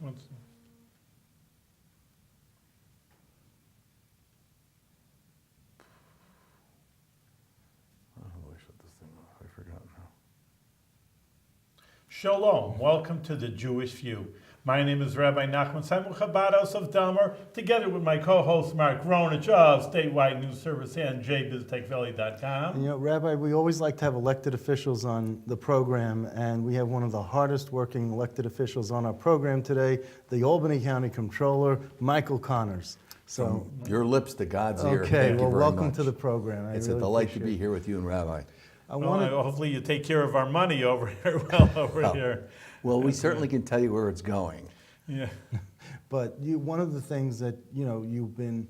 What's- I don't know, I shut this thing off. I forgot now. Shalom, welcome to the Jewish View. My name is Rabbi Nachman Simon Chabados of Delmer, together with my co-host Mark Ronich of Statewide News Service and jbiztechvalley.com. And, Rabbi, we always like to have elected officials on the program, and we have one of the hardest working elected officials on our program today, the Albany County Comptroller, Michael Connors. So, From your lips to God's ear. okay, Thank you well, very welcome much. to the program. It's really a delight to appreciate be it. here with you and Rabbi. I Well, wanted, hopefully you take care of our money over here, well over Oh. here. Well, we certainly can tell you where it's going. Yeah. but one of the things that, you've been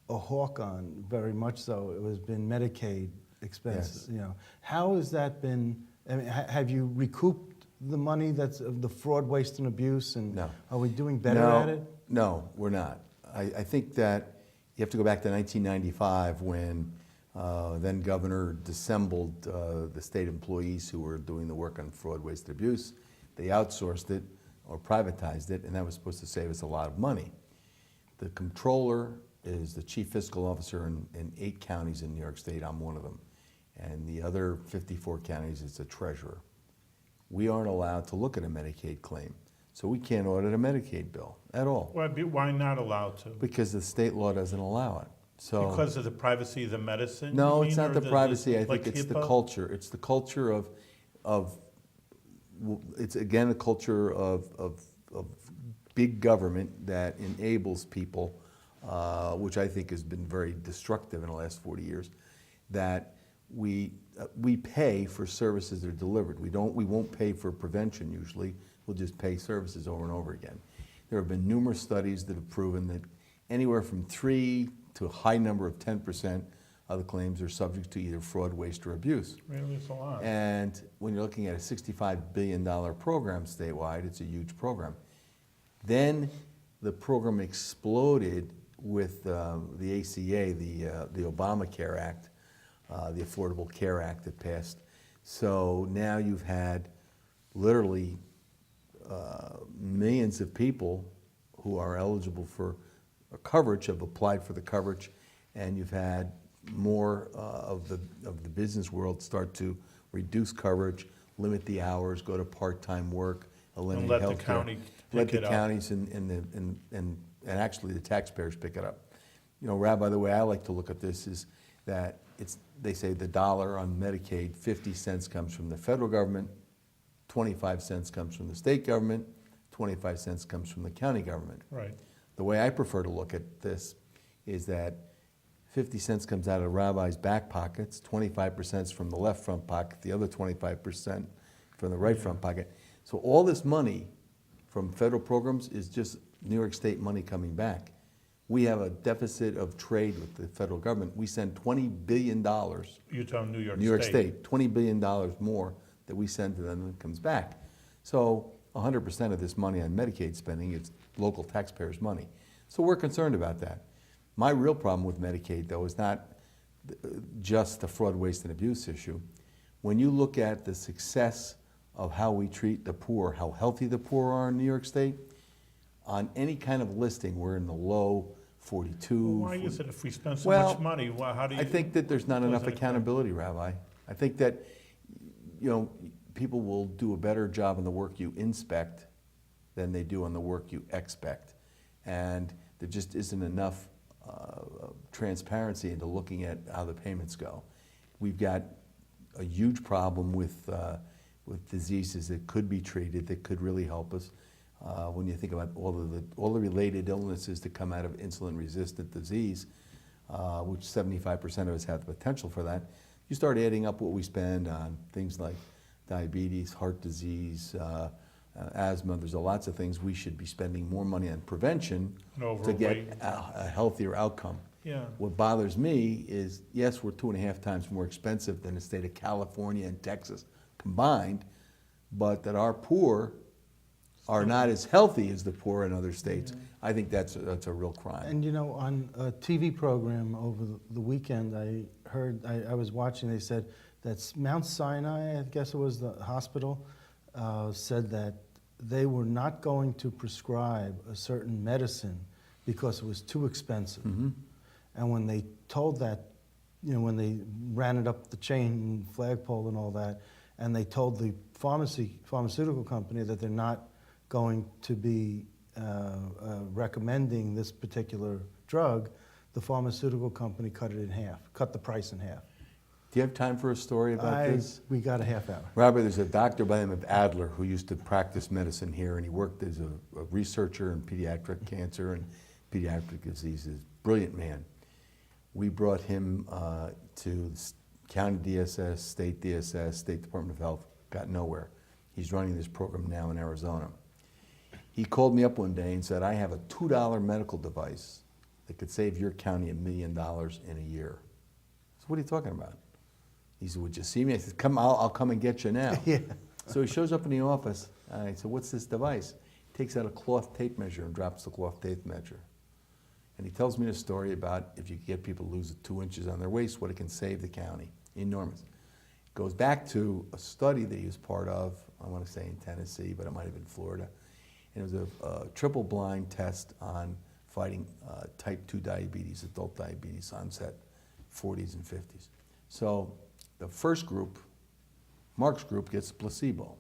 a hawk on, very much so, it has been Medicaid expenses. Yes. How has that been, I mean, have you recouped the money that's of the fraud, waste, and abuse, and No. are we doing better No, at it? No, we're not. I think that you have to go back to 1995 when then Governor dissembled the state employees who were doing the work on fraud, waste, and abuse. They outsourced it or privatized it, and that was supposed to save us a lot of money. The Comptroller is the chief fiscal officer in 8 counties in New York State. I'm one of them. And the other 54 counties is the treasurer. We aren't allowed to look at a Medicaid claim. So we can't audit a Medicaid bill at all Why not allowed to? because the state law doesn't allow it. So Because of the privacy of the medicine? no, you it's mean, not or the privacy. I like think it's the HIPAA? culture. It's the culture of it's again a culture of big government that enables people, which I think has been very destructive in the last 40 years, that we pay for services that are delivered. We won't pay for prevention usually. We'll just pay services over and over again. There have been numerous studies that have proven that anywhere from 3 to a high number of 10% of the claims are subject to either fraud, waste, or abuse. Really, it's a lot. And when you're looking at a $65 billion program statewide, it's a huge program. Then the program exploded with the ACA, the Obamacare Act, the Affordable Care Act that passed. So now you've had literally millions of people who are eligible for coverage have applied for the coverage, and you've had more of the business world start to reduce coverage, limit the hours, go to part-time work, eliminate let the health care. county Let pick the it up. counties and actually the taxpayers pick it up. Rabbi, the way I like to look at this is that they say the dollar on Medicaid, 50 cents comes from the federal government, 25 cents comes from the state government, 25 cents comes from the county government. Right. The way I prefer to look at this is that 50 cents comes out of Rabbi's back pockets, 25% is from the left front pocket, the other 25% from the right front pocket. So all this money from federal programs is just New York State money coming back. We have a deficit of trade with the federal government. We send $20 billion, You're talking New York New York State. State, $20 billion more that we send to them than comes back. So 100% of this money on Medicaid spending is local taxpayers' money. So we're concerned about that. My real problem with Medicaid, though, is not just the fraud, waste, and abuse issue. When you look at the success of how we treat the poor, how healthy the poor are in New York State, on any kind of listing, we're in the low 42. Why is it if we spend so Well, much money, how do you? I think that there's not enough Doesn't it- accountability, Rabbi. I think that, people will do a better job on the work you inspect than they do on the work you expect. And there just isn't enough transparency into looking at how the payments go. We've got a huge problem with diseases that could be treated, that could really help us. When you think about all the related illnesses that come out of insulin-resistant disease, which 75% of us have the potential for that, you start adding up what we spend on things like diabetes, heart disease, asthma. There's lots of things we should be spending more money on prevention And to get overweight. a healthier outcome. Yeah. What bothers me is, yes, we're 2.5 times more expensive than the state of California and Texas combined, but that our poor are not as healthy as the poor in other states. I think that's a real crime. And on a TV program over the weekend, I was watching, they said that Mount Sinai, I guess it was the hospital, said that they were not going to prescribe a certain medicine because it was too expensive. And when they told that, when they ran it up the chain, flagpole and all that, and they told the pharmaceutical company that they're not going to be recommending this particular drug, the pharmaceutical company cut it in half, cut the price in half. Do you have time for a story about this? We got a half hour. Robert, there's a doctor by the name of Adler who used to practice medicine here, and he worked as a researcher in pediatric cancer and pediatric diseases. Brilliant man. We brought him to county DSS, state DSS, State Department of Health, got nowhere. He's running this program now in Arizona. He called me up one day and said, I have a $2 medical device that could save your county $1 million in a year. So what are you talking about? He said, would you see me? I said, come, I'll come and get you now. Yeah. So he shows up in the office. I said, what's this device? He takes out a cloth tape measure and drops the cloth tape measure. And he tells me a story about if you get people to lose 2 inches on their waist, what it can save the county. Enormous. Goes back to a study that he was part of, I want to say in Tennessee, but it might have been Florida. And it was a triple-blind test on fighting type 2 diabetes, adult diabetes, onset 40s and 50s. So the first group, Mark's group, gets placebo.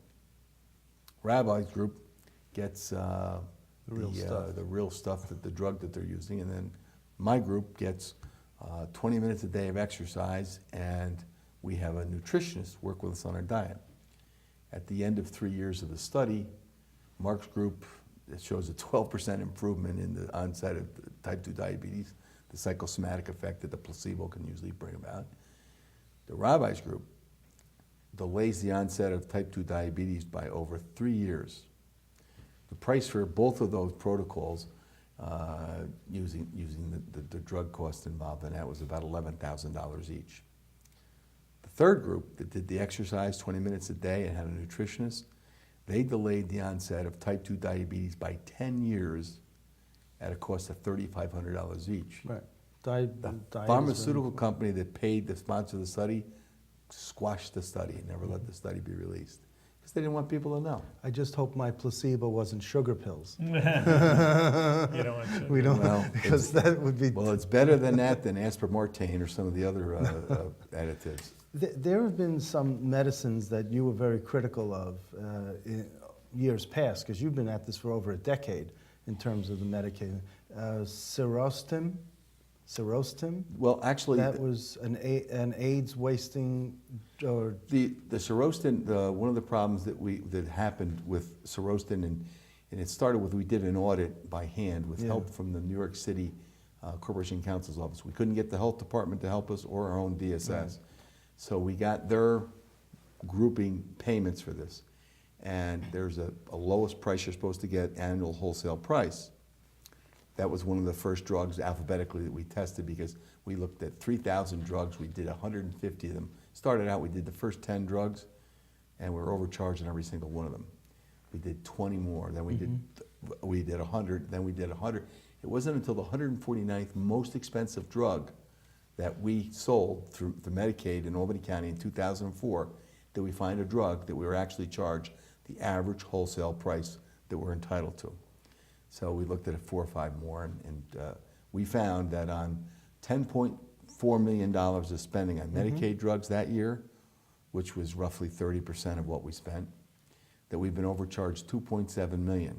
Rabbi's group gets the real stuff, the drug that they're using, and then my group gets 20 minutes a day of exercise, and we have a nutritionist work with us on our diet. At the end of 3 years of the study, Mark's group, it shows a 12% improvement in the onset of type 2 diabetes, the psychosomatic effect that the placebo can usually bring about. The Rabbi's group delays the onset of type 2 diabetes by over 3 years. The price for both of those protocols, using the drug cost involved in that, was about $11,000 each. The third group that did the exercise 20 minutes a day and had a nutritionist, they delayed the onset of type 2 diabetes by 10 years at a cost of $3,500 each. Right. The pharmaceutical company that paid to sponsor the study squashed the study and never let the study be released because they didn't want people to know. I just hope my placebo wasn't sugar pills. You don't want to. We don't, Well, because that would be. Well, it's better than that than aspartame or some of the other additives. There have been some medicines that you were very critical of in years past, because you've been at this for over a decade in terms of the Medicaid. Serostim? Well, actually, That was an AIDS wasting, or the Serostin, one of the problems that happened with Serostin, and it started with, we did an audit by hand with help from the New York City Corporation Counsel's Office. We couldn't get the health department to help us or our own DSS. Right. So we got their grouping payments for this. And there's a lowest price you're supposed to get, annual wholesale price. That was one of the first drugs alphabetically that we tested, because we looked at 3,000 drugs. We did 150 of them. Started out, we did the first 10 drugs, and we were overcharging every single one of them. We did 20 more, then we did 100, then we did 100. It wasn't until the 149th most expensive drug that we sold through the Medicaid in Albany County in 2004 that we find a drug that we were actually charged the average wholesale price that we're entitled to. So we looked at it 4 or 5 more, and we found that on $10.4 million of spending on Medicaid drugs that year, which was roughly 30% of what we spent, that we've been overcharged $2.7 million.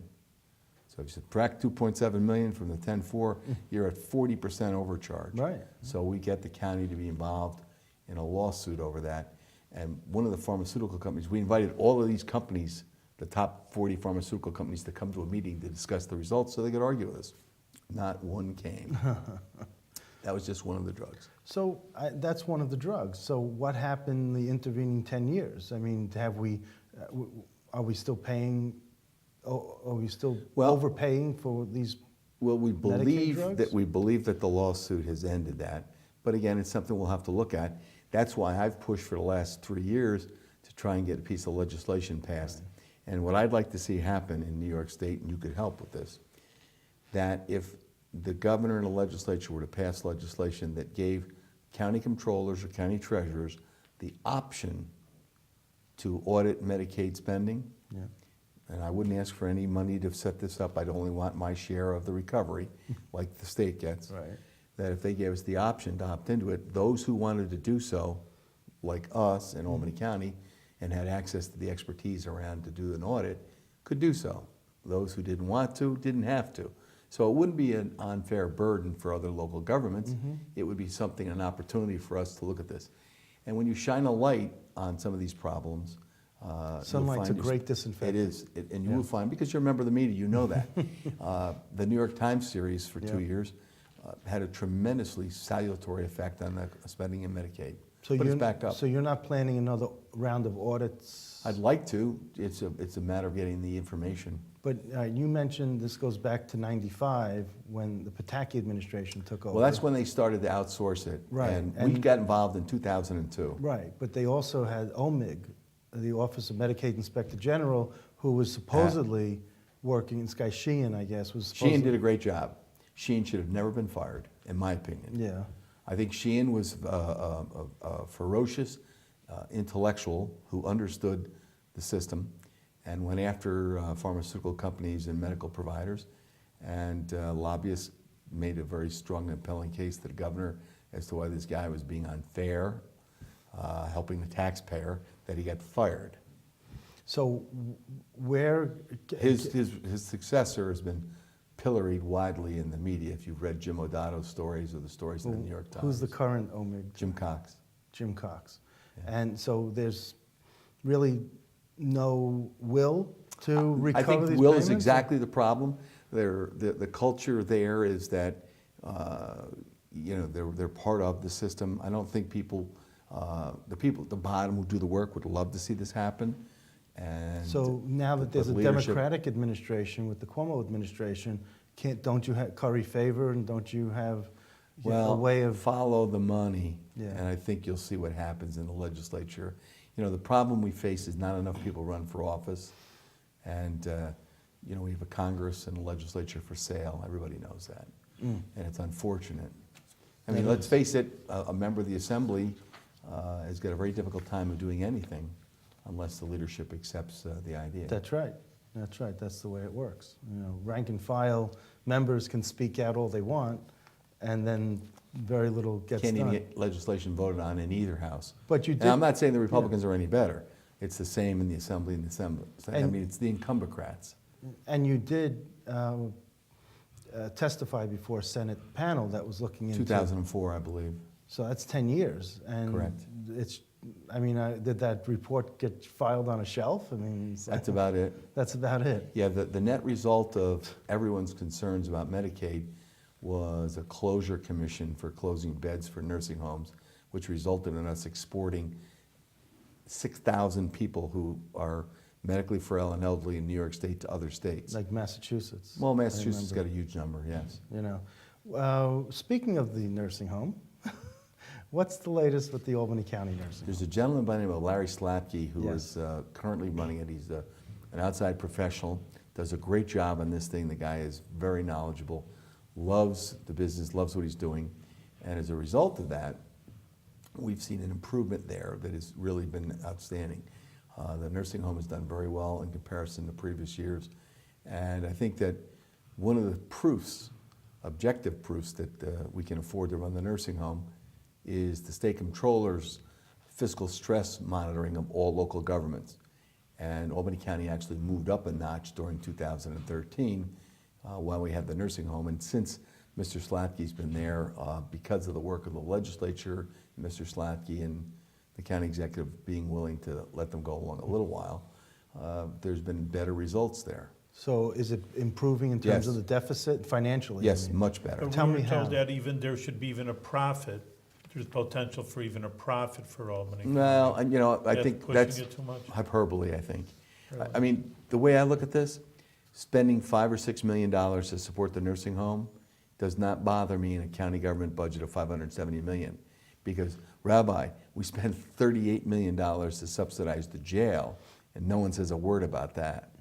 So if you subtract $2.7 million from the 10.4, you're at 40% overcharge. Right. So we get the county to be involved in a lawsuit over that. And one of the pharmaceutical companies, we invited all of these companies, the top 40 pharmaceutical companies, to come to a meeting to discuss the results so they could argue with us. Not one came. That was just one of the drugs. So that's one of the drugs. So what happened in the intervening 10 years? I mean, are we still paying, are we still overpaying for these Well, we believe drugs? that the lawsuit has ended that. But again, it's something we'll have to look at. That's why I've pushed for the last 3 years to try and get a piece of legislation passed. And what I'd like to see happen in New York State, and you could help with this, that if the governor and the legislature were to pass legislation that gave county controllers or county treasurers the option to audit Medicaid spending, and I wouldn't ask for any money to set this up, I'd only want my share of the recovery, like the state gets. Right. That if they gave us the option to opt into it, those who wanted to do so, like us in Albany County, and had access to the expertise around to do an audit, could do so. Those who didn't want to, didn't have to. So it wouldn't be an unfair burden for other local governments. It would be something, an opportunity for us to look at this. And when you shine a light on some of these problems, you'll Sunlight's a find great disinfectant. It is, and you Yeah. will find, because you're a member of the media, you know that. The New York Times series for Yeah. 2 years had a tremendously salutary effect on the spending in Medicaid. So But you're, it's back up. So you're not planning another round of audits? I'd like to. It's a matter of getting the information. But you mentioned this goes back to '95 when the Pataki administration took over. Well, that's when they started to outsource it. Right, And we and- got involved in 2002. Right, but they also had OMIG, the Office of Medicaid Inspector General, who was supposedly working, this guy Sheehan, I guess, was supposedly... Sheehan did a great job. Sheehan should have never been fired, in my opinion. Yeah, I think Sheehan was a ferocious intellectual who understood the system and went after pharmaceutical companies and medical providers. And lobbyists made a very strong and compelling case to the governor as to why this guy was being unfair, helping the taxpayer, that he got fired. so where... His successor has been pilloried widely in the media, if you've read Jim Odato's stories or the stories in the New York Times. Who's the current OMIG? Jim Cox. Jim Cox. Yeah. And so there's really no will to recover I think these will payments? is exactly the problem. The culture there is that they're part of the system. I don't think the people at the bottom who do the work would love to see this happen. And So now that there's a leadership- Democratic administration with the Cuomo administration, don't you curry favor and don't you have a way of... follow the money, Yeah. and I think you'll see what happens in the legislature. The problem we face is not enough people run for office, and we have a Congress and a legislature for sale. Everybody knows that, and it's unfortunate. I mean, It let's is. face it, a member of the assembly has got a very difficult time of doing anything unless the leadership accepts the idea. That's right. That's right. That's the way it works. Rank and file members can speak out all they want, and then very little gets Can't even done. get legislation voted on in either house. But you And did, I'm not saying the Republicans are any better. It's the same in the Assembly and the Assembly. I And- mean, it's the incumbocrats. and you did testify before a Senate panel that was looking into... 2004, I believe. So that's 10 years. And Correct. Did that report get filed on a shelf? I mean, That's about it. That's about it. Yeah, the net result of everyone's concerns about Medicaid was a closure commission for closing beds for nursing homes, which resulted in us exporting 6,000 people who are medically frail and elderly in New York State to other states. Like Massachusetts. Well, I Massachusetts got remember. a huge number, yes. Speaking of the nursing home, what's the latest with the Albany County nursing home? There's a gentleman by the name of Larry Slapke who Yes. is currently running it. He's an outside professional, does a great job on this thing. The guy is very knowledgeable, loves the business, loves what he's doing. And as a result of that, we've seen an improvement there that has really been outstanding. The nursing home has done very well in comparison to previous years. And I think that one of the proofs, objective proofs that we can afford to run the nursing home is the state comptroller's fiscal stress monitoring of all local governments. And Albany County actually moved up a notch during 2013 while we had the nursing home. And since Mr. Slatke's been there, because of the work of the legislature, Mr. Slatke and the county executive being willing to let them go along a little while, there's been better results there. So is it improving in terms Yes. of the deficit financially? Yes, I mean? much better. But Tell we me were told how. that there should be even a profit. There's potential for even a profit for Albany. Well, and I That's think pushing that's it too much? hyperbole, I think. Really? I mean, the way I look at this, spending $5 or $6 million to support the nursing home does not bother me in a county government budget of $570 million. Because, Rabbi, we spent $38 million to subsidize the jail, and no one says a word about that.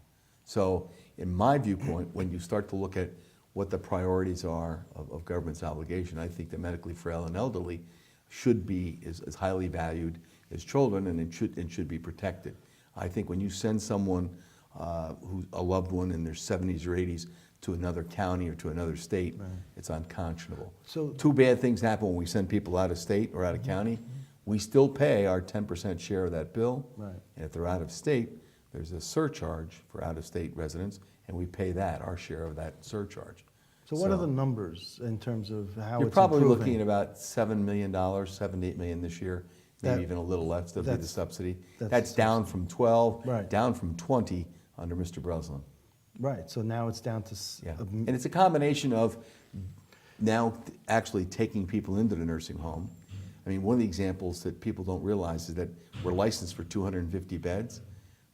So, in my viewpoint, when you start to look at what the priorities are of government's obligation, I think the medically frail and elderly should be as highly valued as children, and it should be protected. I think when you send someone who a loved one in their 70s or 80s to another county or to another state, Right. it's unconscionable. So- Two bad things happen when we send people out of state or out of county. We still pay our 10% share of that bill. Right. And if they're out of state, there's a surcharge for out-of-state residents, and we pay that, our share of that surcharge. So what are the numbers in terms of how You're it's probably improving? looking at about $7 million, $7 to $8 million this year, maybe That- even a little less, that'll be the that's- subsidy. that's That's the down from 12, Right. down from 20 under Mr. Breslin. Right, so now it's down to Yeah, and it's a combination of now actually taking people into the nursing home. I mean, one of the examples that people don't realize is that we're licensed for 250 beds.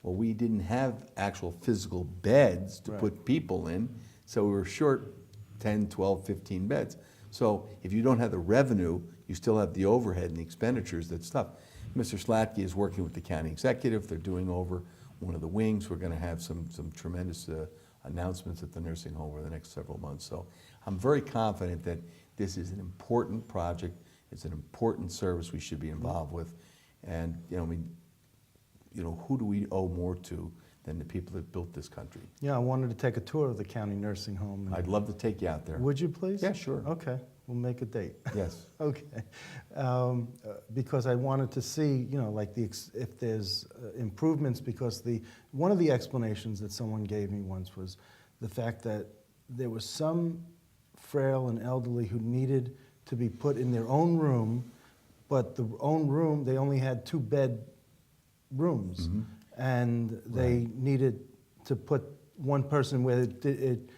Well, we didn't have actual physical beds to Right. put people in, so we were short 10, 12, 15 beds. So if you don't have the revenue, you still have the overhead and the expenditures, that's tough. Mr. Slatke is working with the county executive. They're doing over one of the wings. We're going to have some tremendous announcements at the nursing home over the next several months. So I'm very confident that this is an important project. It's an important service we should be involved with. And, you know, I mean, you know, who do we owe more to than the people that built this country? Yeah, I wanted to take a tour of the county nursing home. and- I'd love to take you out there. Would you please? Yeah, sure. Okay, we'll make a date. Yes. Okay, because I wanted to see, you know, like if there's improvements, because one of the explanations that someone gave me once was the fact that there was some frail and elderly who needed to be put in their own room, but the own room, they only had 2-bed rooms, and they needed to put one person where it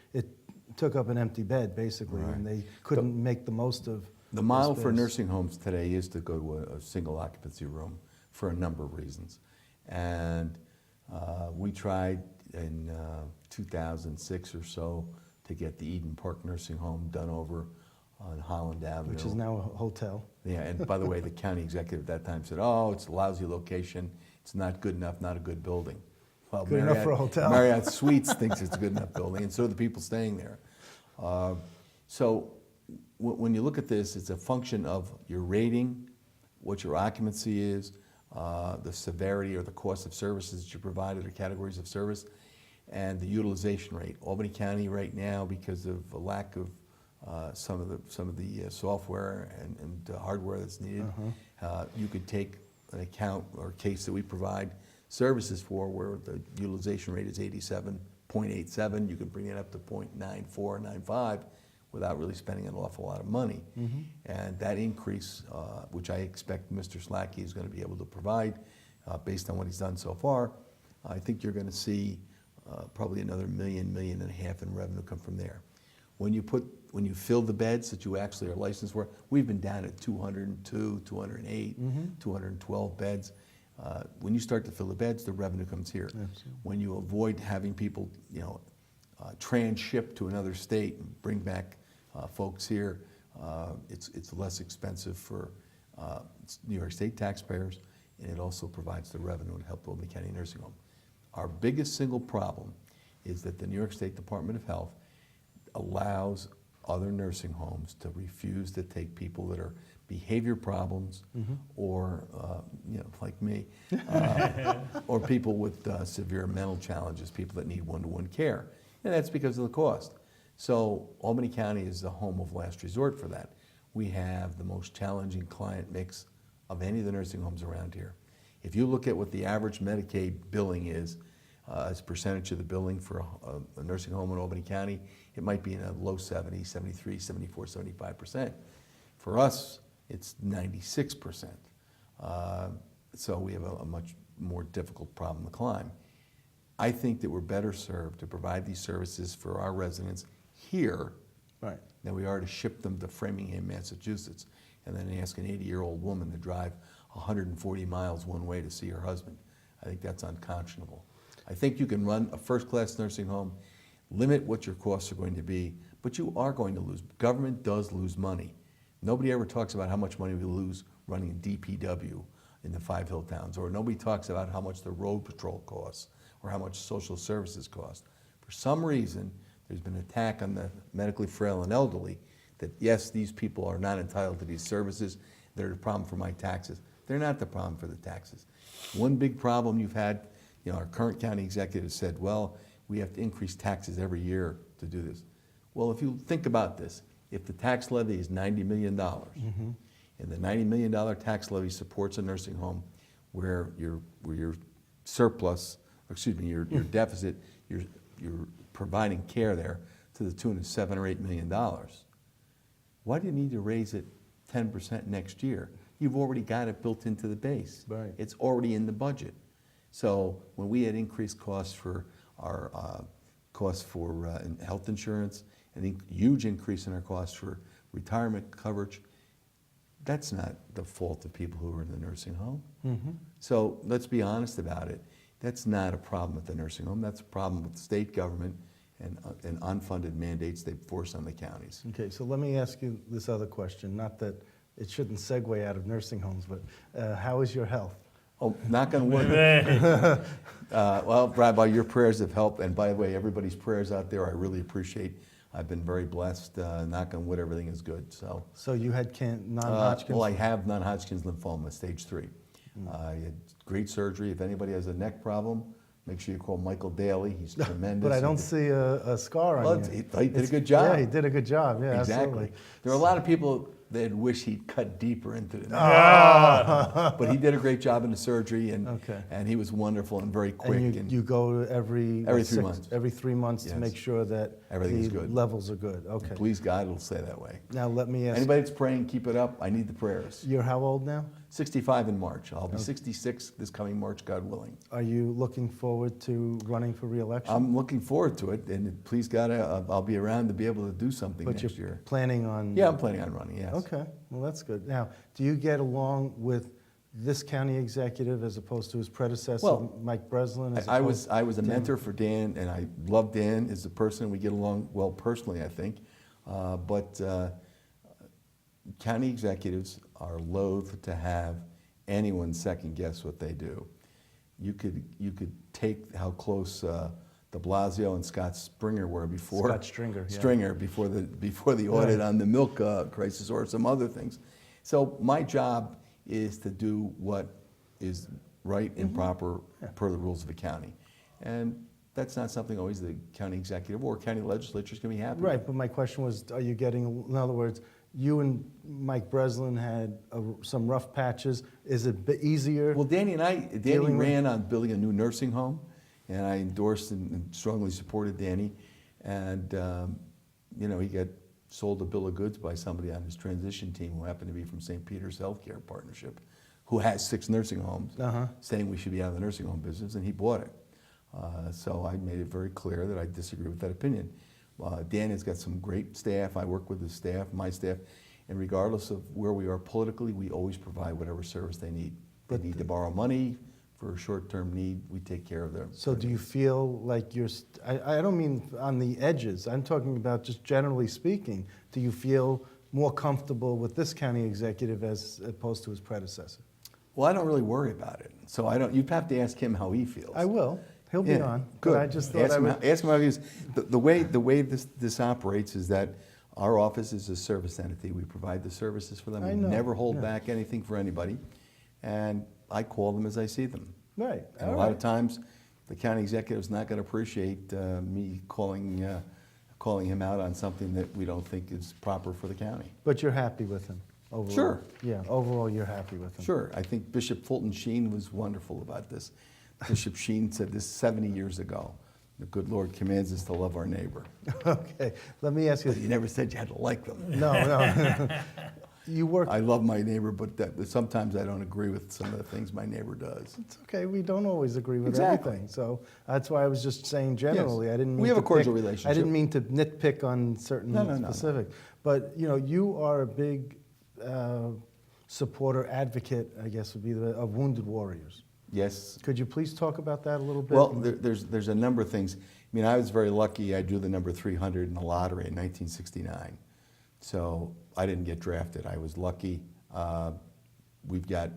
took up an empty bed, basically, Right. and they couldn't make the most of The model the for space. nursing homes today is to go to a single occupancy room for a number of reasons. And we tried in 2006 or so to get the Eden Park Nursing Home done over on Holland Avenue. Which is now a hotel. Yeah, and by the way, the county executive at that time said, oh, it's a lousy location, it's not good enough, not a good building. Well, Good enough for a hotel. Marriott Suites thinks it's a good enough building, and so do the people staying there. So when you look at this, it's a function of your rating, what your occupancy is, the severity or the cost of services that you provided or categories of service, and the utilization rate. Albany County right now, because of a lack of some of the software and hardware that's needed, you could take an account or case that we provide services for where the utilization rate is 87.87, you can bring it up to 0.94, 95 without really spending an awful lot of money. And that increase, which I expect Mr. Slatke is going to be able to provide based on what he's done so far, I think you're going to see probably another $1.5 million in revenue come from there. When you fill the beds that you actually are licensed for, we've been down at 202, 208, 212 beds. When you start to fill the beds, the revenue comes here. Absolutely. When you avoid having people, you know, transship to another state and bring back folks here, it's less expensive for New York State taxpayers, and it also provides the revenue to help Albany County Nursing Home. Our biggest single problem is that the New York State Department of Health allows other nursing homes to refuse to take people that are behavior problems or, you know, like me, or people with severe mental challenges, people that need one-to-one care. And that's because of the cost. So Albany County is the home of last resort for that. We have the most challenging client mix of any of the nursing homes around here. If you look at what the average Medicaid billing is, as a percentage of the billing for a nursing home in Albany County, it might be in a low 70, 73, 74, 75%. For us, it's 96%. So we have a much more difficult problem to climb. I think that we're better served to provide these services for our residents here Right. than we are to ship them to Framingham, Massachusetts, and then ask an 80-year-old woman to drive 140 miles one way to see her husband. I think that's unconscionable. I think you can run a first-class nursing home, limit what your costs are going to be, but you are going to lose. Government does lose money. Nobody ever talks about how much money we lose running a DPW in the 5 hill towns, or nobody talks about how much the road patrol costs or how much social services cost. For some reason, there's been an attack on the medically frail and elderly that, yes, these people are not entitled to these services. They're the problem for my taxes. They're not the problem for the taxes. One big problem you've had You know, our current county executive said, well, we have to increase taxes every year to do this. Well, if you think about this, if the tax levy is $90 million, and the $90 million tax levy supports a nursing home where your surplus, excuse me, your deficit, you're providing care there to the tune of $7 or $8 million. Why do you need to raise it 10% next year? You've already got it built into the base. Right. It's already in the budget. So when we had increased costs for our health insurance, a huge increase in our costs for retirement coverage, that's not the fault of people who are in the nursing home. So let's be honest about it. That's not a problem with the nursing home. That's a problem with the state government and unfunded mandates they force on the counties. Okay, so let me ask you this other question. Not that it shouldn't segue out of nursing homes, but how is your health? Oh, knock on wood. Well, Rabbi, your prayers have helped. And by the way, everybody's prayers out there, I really appreciate. I've been very blessed. Knock on wood, everything is good. So you had non-Hodgkin's? Well, I have non-Hodgkin's lymphoma, stage 3. I had great surgery. If anybody has a neck problem, make sure you call Michael Daly. He's tremendous. But I don't see a scar on you. He did a good job. Yeah, he did a good job. Yeah, Exactly. absolutely. There are a lot of people that wish he'd cut deeper into it. But he did a great job in the surgery, and he was wonderful and very quick. And you go every 3 months. Every 3 months to make sure that everything's the good. levels are good. Okay. Please God, it'll stay that way. Now let me ask. Anybody that's praying, keep it up. I need the prayers. You're how old now? 65 in March. I'll be 66 this coming March, God willing. Are you looking forward to running for re-election? I'm looking forward to it, and please God, I'll be around to be able to do something next But you're year. planning on... Yeah, I'm planning on running, yes. Okay, well, that's good. Now, do you get along with this county executive as opposed to his predecessor, Well, Mike Breslin? I was a mentor for Dan, and I love Dan as a person. We get along well personally, I think. But county executives are loath to have anyone second guess what they do. You could take how close de Blasio and Scott Stringer were before. Scott Stringer, yeah. Stringer before the audit on the milk crisis or some other things. So my job is to do what is right and proper per the rules of the county, and that's not something always the county executive or county legislatures can be happy with. Right, but my question was, are you getting, in other words, you and Mike Breslin had some rough patches. Is it easier? Well, Danny ran on building a new nursing home, and I endorsed and strongly supported Danny. And, he got sold a bill of goods by somebody on his transition team who happened to be from St. Peter's Healthcare Partnership, who has 6 nursing homes, saying we should be out of the nursing home business, and he bought it. So I made it very clear that I disagree with that opinion. Dan has got some great staff. I work with his staff, my staff, and regardless of where we are politically, we always provide whatever service they need. They need to borrow money for a short-term need, we take care of them. So do you feel like you're, I don't mean on the edges, I'm talking about just generally speaking, do you feel more comfortable with this county executive as opposed to his predecessor? Well, I don't really worry about it. So you'd have to ask him how he feels. I will. He'll be on. Good. But I just thought ask him how he is. The way this operates is that our office is a service entity. We provide the services for them. We never hold back anything for anybody. And I call them as I see them. Right. And a lot of times, the county executive's not going to appreciate me calling him out on something that we don't think is proper for the county. But you're happy with him overall? Sure. Yeah, overall you're happy with him. Sure. I think Bishop Fulton Sheen was wonderful about this. Bishop Sheen said this 70 years ago. The good Lord commands us to love our neighbor. Okay, let me ask you. But he never said you had to like them. No. You work. I love my neighbor, but sometimes I don't agree with some of the things my neighbor does. It's okay. We don't always agree with Exactly. everything. So that's why I was just saying generally. Yes. I didn't mean We have to a cordial pick, relationship. I didn't mean to nitpick on certain No. specific. But you are a big supporter, advocate, I guess would be of wounded warriors. Yes. Could you please talk about that a little bit? Well, there's a number of things. I mean, I was very lucky. I drew the number 300 in the lottery in 1969. So I didn't get drafted. I was lucky. We've got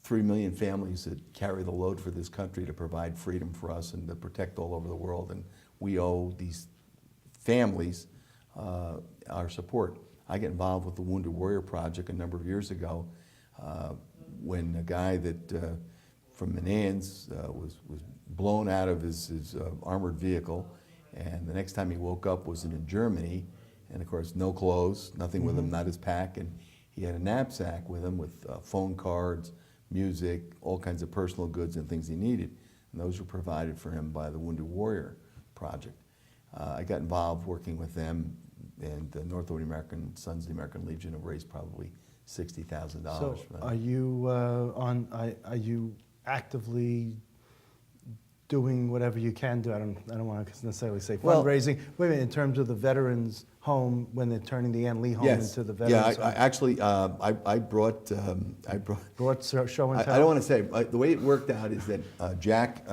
3 million families that carry the load for this country to provide freedom for us and to protect all over the world. And we owe these families our support. I got involved with the Wounded Warrior Project a number of years ago when a guy that from Menands was blown out of his armored vehicle, and the next time he woke up was in Germany, and of course no clothes, nothing with him, not his pack, and he had a knapsack with him with phone cards, music, all kinds of personal goods and things he needed, and those were provided for him by the Wounded Warrior Project. I got involved working with them, and the North American Sons of the American Legion have raised probably $60,000 So for them. are you actively doing whatever you can do? I don't want to necessarily say Well- fundraising. Wait a minute, in terms of the veterans' home, when they're turning the Ann Lee home into the veterans' I home? actually, I brought, Brought show and I tell? don't want to say, the way it worked out is that Jack,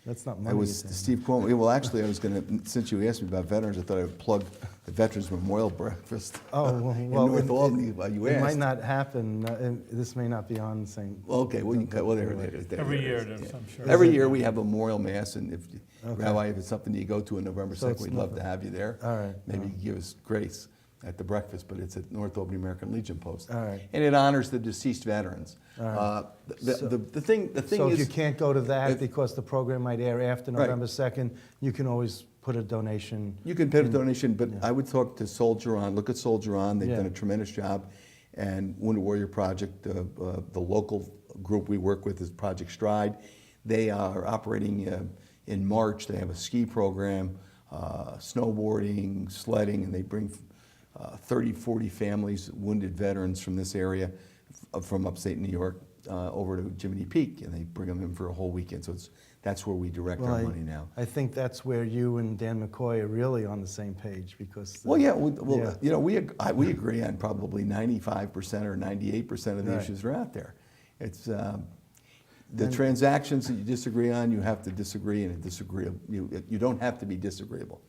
That's not money. I was you're saying. Steve Cuomo. Well, actually, I was going to, since you asked me about veterans, I thought I would plug the Veterans Memorial Breakfast in North Albany while you it might asked. not happen. This may not be on the same. Well, okay, well, there it is. Every year, there's, I'm sure. Every year we have a memorial mass, and if Okay. Rabbi, if it's something you go to on November So 2nd, it's we'd love to nothing. have you there. All right. Maybe you can give us grace at the breakfast, but it's at North Albany American Legion Post. All right. And it honors the deceased veterans. All right. The thing So if is, you can't go to that if- because the program might air after Right. November 2nd, you can always put a donation. you can pay a donation, but I would talk to Soldier On. Look at Soldier On. They've Yeah. done a tremendous job. And Wounded Warrior Project, the local group we work with is Project Stride. They are operating in March. They have a ski program, snowboarding, sledding, and they bring 30, 40 families, wounded veterans from this area, from upstate New York, over to Jiminy Peak, and they bring them in for a whole weekend. So that's where we direct our money now. I think that's where you and Dan McCoy are really on the same page because. Well, yeah, Yeah. you know, we agree on probably 95% or 98% of the Right. issues that are out there. It's the transactions that you disagree on, you have to disagree, and you don't have to be disagreeable.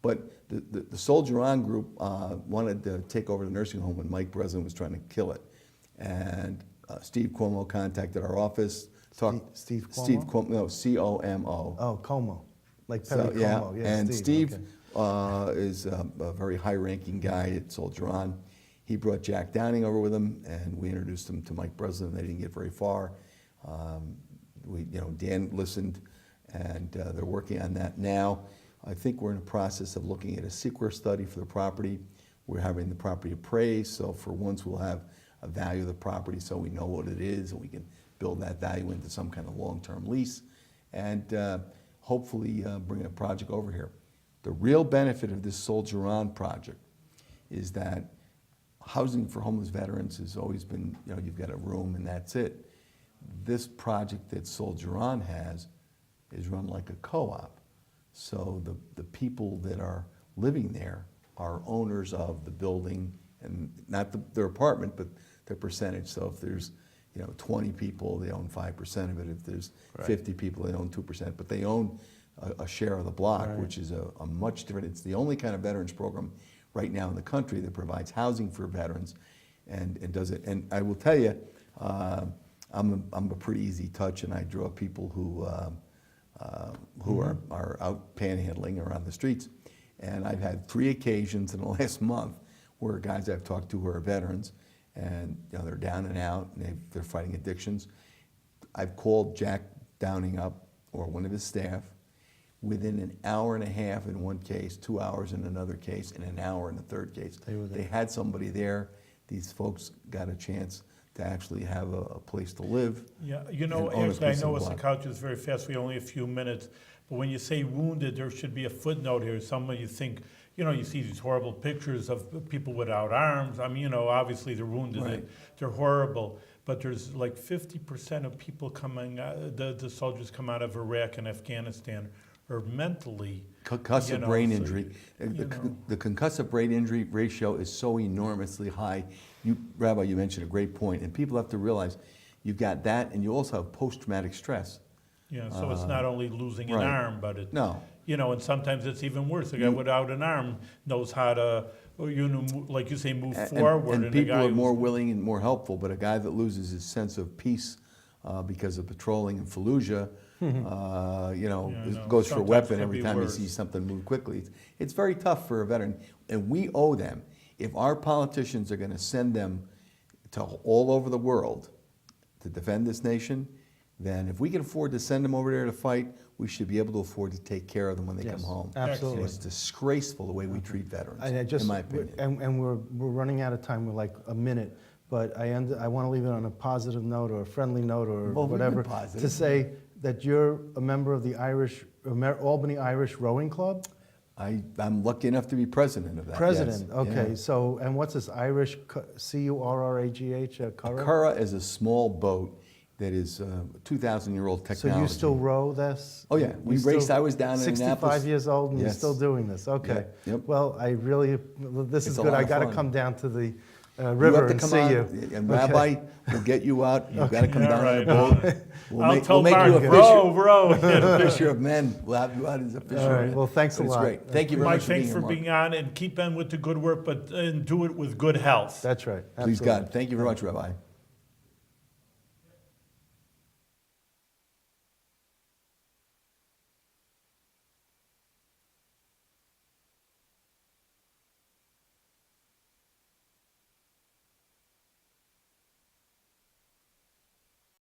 But the Soldier On group wanted to take over the nursing home when Mike Breslin was trying to kill it, and Steve Cuomo contacted our office. Steve Cuomo? Steve Cuomo, no, C-O-M-O. Oh, Como, like So, Perry yeah, Como. Yeah, and Steve okay. is a very high-ranking guy at Soldier On. He brought Jack Downing over with him, and we introduced him to Mike Breslin. They didn't get very far. Dan listened, and they're working on that now. I think we're in the process of looking at a CEQA study for the property. We're having the property appraised, so for once we'll have a value of the property so we know what it is, and we can build that value into some kind of long-term lease, and hopefully bring a project over here. The real benefit of this Soldier On project is that housing for homeless veterans has always been, you've got a room and that's it. This project that Soldier On has is run like a co-op. So the people that are living there are owners of the building, and not their apartment, but their percentage. So if there's 20 people, they own 5% of it. If there's 50 people, they own 2%. But they own a share of the block, Right. which is a much different. It's the only kind of veterans program right now in the country that provides housing for veterans, and does it. And I will tell you, I'm a pretty easy touch, and I draw people who are out panhandling or on the streets. And I've had 3 occasions in the last month where guys I've talked to who are veterans, and they're down and out, and they're fighting addictions. I've called Jack Downing up, or one of his staff, within an hour and a half in one case, 2 hours in another case, and an hour in the third case. They had somebody there. These folks got a chance to actually have a place to live. Yeah, and own a actually, I piece of know us the block. couch is very fast, we only have a few minutes, but when you say wounded, there should be a footnote here. Someone you think, you see these horrible pictures of people without arms. I mean, obviously they're wounded, Right. they're horrible, but there's like 50% of people coming, the soldiers come out of Iraq and Afghanistan are mentally. Concussive know, brain so, injury. you know. The concussive brain injury ratio is so enormously high. Rabbi, you mentioned a great point, and people have to realize you've got that, and you also have post-traumatic stress. Yeah, so it's not only losing an right. arm, but it, No. and sometimes it's even worse. A guy without an arm knows how to, like you say, move forward. And a people guy are more who's- willing and more helpful, but a guy that loses his sense of peace because of patrolling in Fallujah, no, goes for a sometimes weapon could every be time worse. he sees something move quickly. It's very tough for a veteran, and we owe them. If our politicians are going to send them to all over the world to defend this nation, then if we can afford to send them over there to fight, we should be able to afford to take care of them when they come Yes, home. absolutely. And it's disgraceful the way we treat veterans, And I just, in my opinion. and we're running out of time, we're like a minute, but I want to leave it on a positive note or a friendly note or Well, we've been whatever, positive. to say that you're a member of the Albany Irish Rowing Club? I'm lucky enough to be president of that. President, yes. okay, Yeah. so, and what's this Irish, Curragh, A Curragh? curragh is a small boat that is a 2,000-year-old So technology. you still row this? Oh, yeah. We You raced. still- I was down in 65 Annapolis. years old and you're Yes. still doing this, okay. Yeah, yep. Well, this It's is a good, lot I of got to fun. come down to the You river have to and come see on, you. and Okay. Rabbi will get you out. You've got to come Yeah, down on right. a boat. I'll tell we'll make Mark, you a fisher, row. fisher of men. We'll have you out as a fisher All of right, men. well, thanks a But it's lot. great. Thank you very Mike, much thanks for for being here, being on, and keep on with the good work, but and do it with good health. That's right. Mark. Please, absolutely. God. Thank you very much, Rabbi.